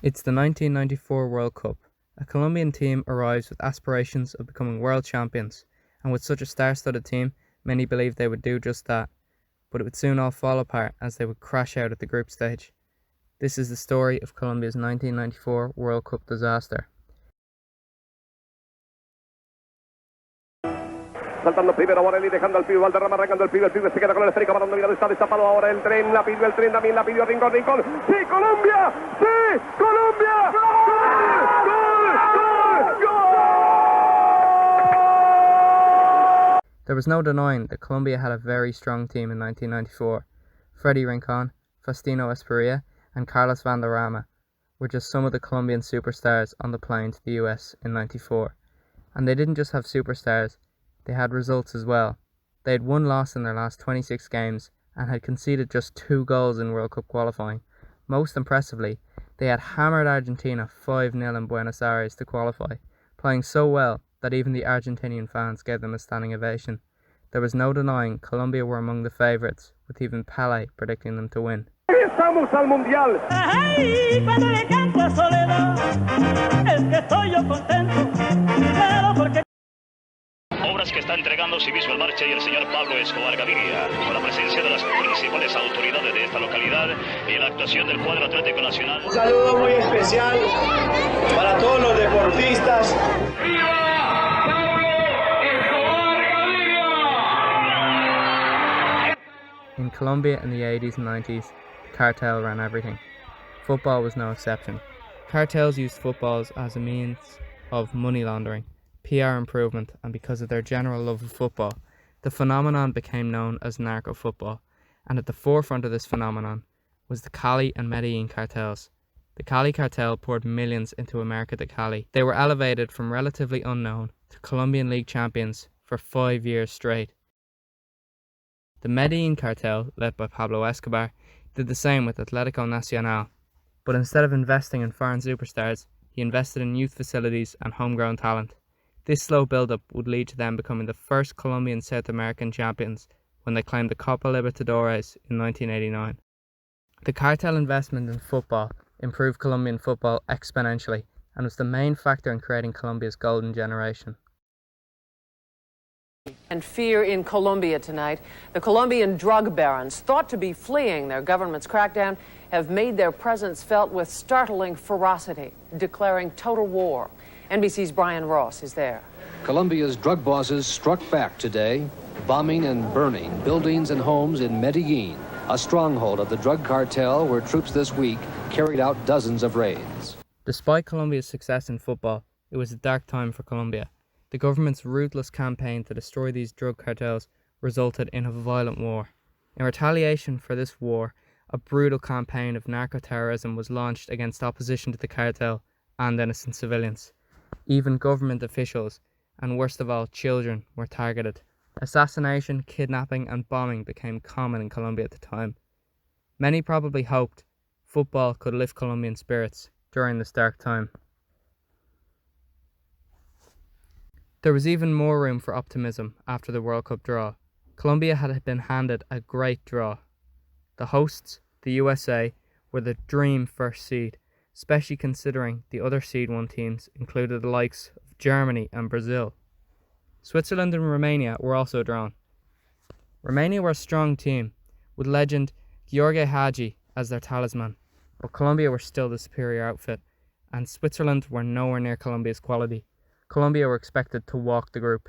It's the 1994 World Cup. A Colombian team arrives with aspirations of becoming world champions, and with such a star-studded team, many believed they would do just that. But it would soon all fall apart as they would crash out at the group stage. This is the story of Colombia's 1994 World Cup disaster. Saltando primero Borelli, dejando al pibe, Valderrama arrancando el pibe se queda con el esférico, balón dominado, está destapado ahora el tren también la pidió Rincón, ¡sí, Colombia! ¡Sí, Colombia! ¡Gol! There was no denying that Colombia had a very strong team in 1994. Freddy Rincon, Faustino Esparilla and Carlos Valderrama were just some of the Colombian superstars on the plane to the US in 94. And they didn't just have superstars, they had results as well. They had one loss in their last 26 games and had conceded just 2 goals in World Cup qualifying. Most impressively, they had hammered Argentina 5-0 in Buenos Aires to qualify, playing so well that even the Argentinian fans gave them a standing ovation. There was no denying Colombia were among the favourites, with even Pelé predicting them to win. Estamos al Mundial. Cuando le canto a Soledad, es que estoy yo contento, claro porque... Obras que está entregando Visual Marcha y el señor Pablo Escobar Gaviria, con la presencia de las principales autoridades de esta localidad y la actuación del cuadro Atlético Nacional. Un saludo muy especial para todos los deportistas. ¡Viva Pablo Escobar Gaviria! In Colombia in the 80s and 90s, the cartel ran everything. Football was no exception. Cartels used footballs as a means of money laundering, PR improvement, and because of their general love of football, the phenomenon became known as narco-football, and at the forefront of this phenomenon was the Cali and Medellin cartels. The Cali cartel poured millions into America de Cali. They were elevated from relatively unknown to Colombian League champions for 5 years straight. The Medellin cartel, led by Pablo Escobar, did the same with Atlético Nacional, but instead of investing in foreign superstars, he invested in youth facilities and homegrown talent. This slow build-up would lead to them becoming the first Colombian South American champions when they claimed the Copa Libertadores in 1989. The cartel investment in football improved Colombian football exponentially and was the main factor in creating Colombia's golden generation. And fear in Colombia tonight. The Colombian drug barons, thought to be fleeing their government's crackdown, have made their presence felt with startling ferocity, declaring total war. NBC's Brian Ross is there. Colombia's drug bosses struck back today, bombing and burning buildings and homes in Medellin, a stronghold of the drug cartel where troops this week carried out dozens of raids. Despite Colombia's success in football, it was a dark time for Colombia. The government's ruthless campaign to destroy these drug cartels resulted in a violent war. In retaliation for this war, a brutal campaign of narco-terrorism was launched against opposition to the cartel and innocent civilians. Even government officials, and worst of all, children, were targeted. Assassination, kidnapping and bombing became common in Colombia at the time. Many probably hoped football could lift Colombian spirits during this dark time. There was even more room for optimism after the World Cup draw. Colombia had been handed a great draw. The hosts, the USA, were the dream first seed, especially considering the other seed 1 teams included the likes of Germany and Brazil. Switzerland and Romania were also drawn. Romania were a strong team, with legend Gheorghe Hagi as their talisman, but Colombia were still the superior outfit, and Switzerland were nowhere near Colombia's quality. Colombia were expected to walk the group.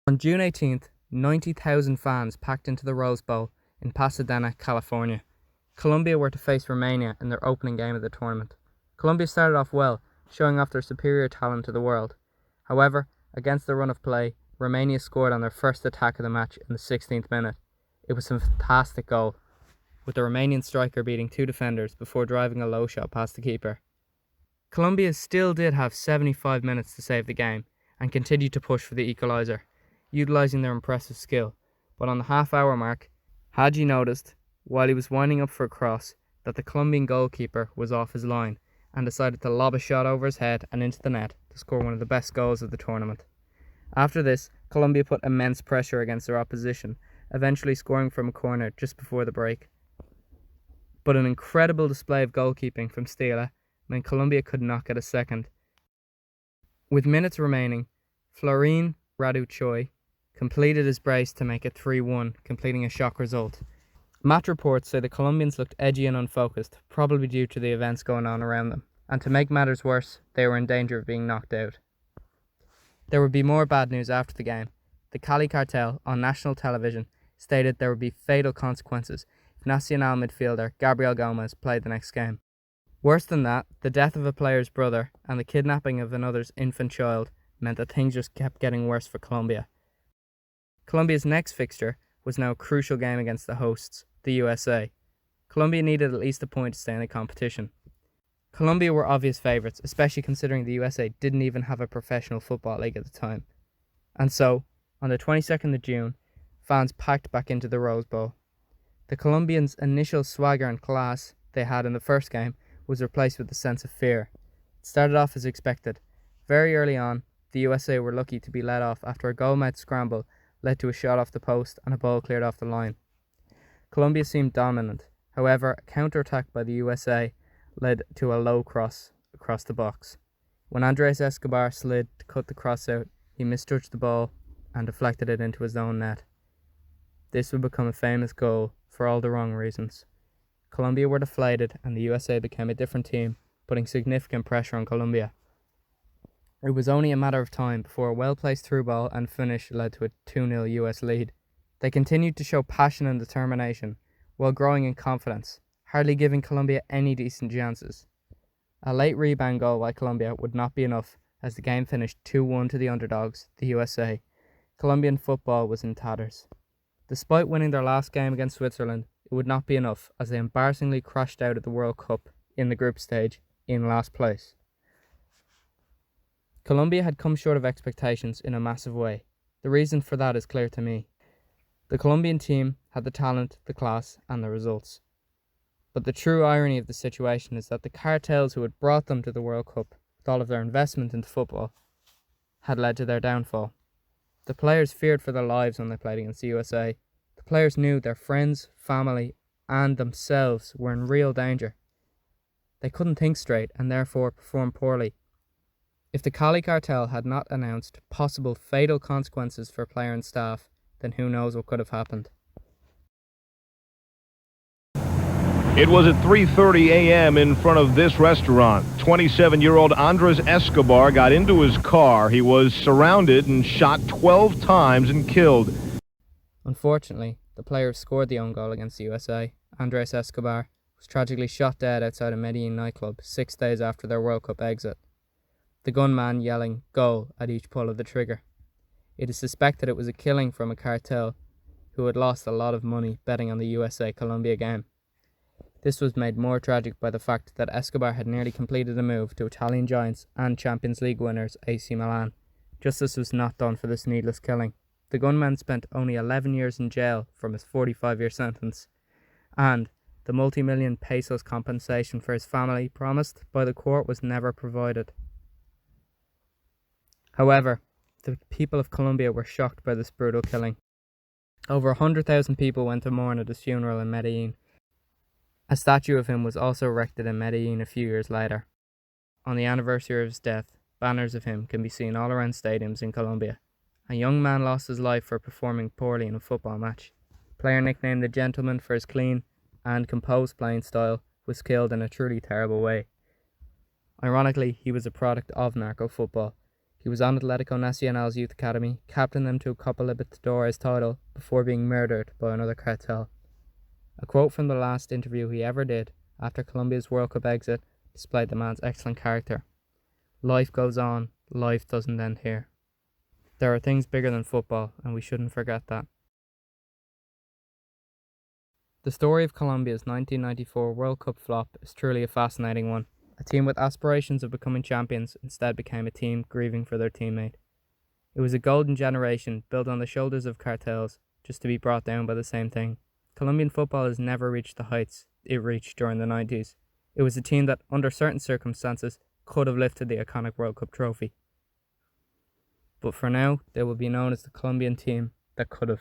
On June 18th, 90,000 fans packed into the Rose Bowl in Pasadena, California. Colombia were to face Romania in their opening game of the tournament. Colombia started off well, showing off their superior talent to the world. However, against the run of play, Romania scored on their first attack of the match in the 16th minute. It was a fantastic goal, with the Romanian striker beating 2 defenders before driving a low shot past the keeper. Colombia still did have 75 minutes to save the game and continued to push for the equaliser, utilising their impressive skill, but on the half-hour mark, Hagi noticed, while he was winding up for a cross, that the Colombian goalkeeper was off his line and decided to lob a shot over his head and into the net to score one of the best goals of the tournament. After this, Colombia put immense pressure against their opposition, eventually scoring from a corner just before the break. But an incredible display of goalkeeping from Stila meant Colombia could not get a second. With minutes remaining, Florin Radu Choi completed his brace to make it 3-1, completing a shock result. Match reports say the Colombians looked edgy and unfocused, probably due to the events going on around them, and to make matters worse, they were in danger of being knocked out. There would be more bad news after the game. The Cali cartel, on national television, stated there would be fatal consequences if Nacional midfielder Gabriel Gomez played the next game. Worse than that, the death of a player's brother and the kidnapping of another's infant child meant that things just kept getting worse for Colombia. Colombia's next fixture was now a crucial game against the hosts, the USA. Colombia needed at least a point to stay in the competition. Colombia were obvious favourites, especially considering the USA didn't even have a professional football league at the time. And so, on the 22nd of June, fans packed back into the Rose Bowl. The Colombians' initial swagger and class they had in the first game was replaced with a sense of fear. It started off as expected. Very early on, the USA were lucky to be let off after a goal-mouth scramble led to a shot off the post and a ball cleared off the line. Colombia seemed dominant. However, a counter-attack by the USA led to a low cross across the box. When Andreas Escobar slid to cut the cross out, he misjudged the ball and deflected it into his own net. This would become a famous goal for all the wrong reasons. Colombia were deflated and the USA became a different team, putting significant pressure on Colombia. It was only a matter of time before a well-placed through ball and finish led to a 2-0 US lead. They continued to show passion and determination, while growing in confidence, hardly giving Colombia any decent chances. A late rebound goal by Colombia would not be enough, as the game finished 2-1 to the underdogs, the USA. Colombian football was in tatters. Despite winning their last game against Switzerland, it would not be enough, as they embarrassingly crashed out of the World Cup in the group stage in last place. Colombia had come short of expectations in a massive way. The reason for that is clear to me. The Colombian team had the talent, the class, and the results. But the true irony of the situation is that the cartels who had brought them to the World Cup, with all of their investment into football, had led to their downfall. The players feared for their lives when they played against the USA. The players knew their friends, family, and themselves were in real danger. They couldn't think straight and therefore performed poorly. If the Cali cartel had not announced possible fatal consequences for player and staff, then who knows what could have happened. It was at 3:30 a.m. in front of this restaurant. 27-year-old Andreas Escobar got into his car. He was surrounded and shot 12 times and killed. Unfortunately, the player who scored the own goal against the USA, Andreas Escobar, was tragically shot dead outside a Medellin nightclub 6 days after their World Cup exit. The gunman yelling "goal" at each pull of the trigger. It is suspected it was a killing from a cartel who had lost a lot of money betting on the USA-Colombia game. This was made more tragic by the fact that Escobar had nearly completed a move to Italian giants and Champions League winners AC Milan. Justice was not done for this needless killing. The gunman spent only 11 years in jail from his 45-year sentence, and the multi-million pesos compensation for his family promised by the court was never provided. However, the people of Colombia were shocked by this brutal killing. Over 100,000 people went to mourn at his funeral in Medellin. A statue of him was also erected in Medellin a few years later. On the anniversary of his death, banners of him can be seen all around stadiums in Colombia. A young man lost his life for performing poorly in a football match. A player nicknamed the Gentleman for his clean and composed playing style was killed in a truly terrible way. Ironically, he was a product of narco football. He was on Atletico Nacional's youth academy, captained them to a Copa Libertadores title before being murdered by another cartel. A quote from the last interview he ever did after Colombia's World Cup exit displayed the man's excellent character. Life goes on, life doesn't end here. There are things bigger than football, and we shouldn't forget that. The story of Colombia's 1994 World Cup flop is truly a fascinating one. A team with aspirations of becoming champions instead became a team grieving for their teammate. It was a golden generation built on the shoulders of cartels just to be brought down by the same thing. Colombian football has never reached the heights it reached during the 90s. It was a team that, under certain circumstances, could have lifted the iconic World Cup trophy. But for now, they will be known as the Colombian team that could have.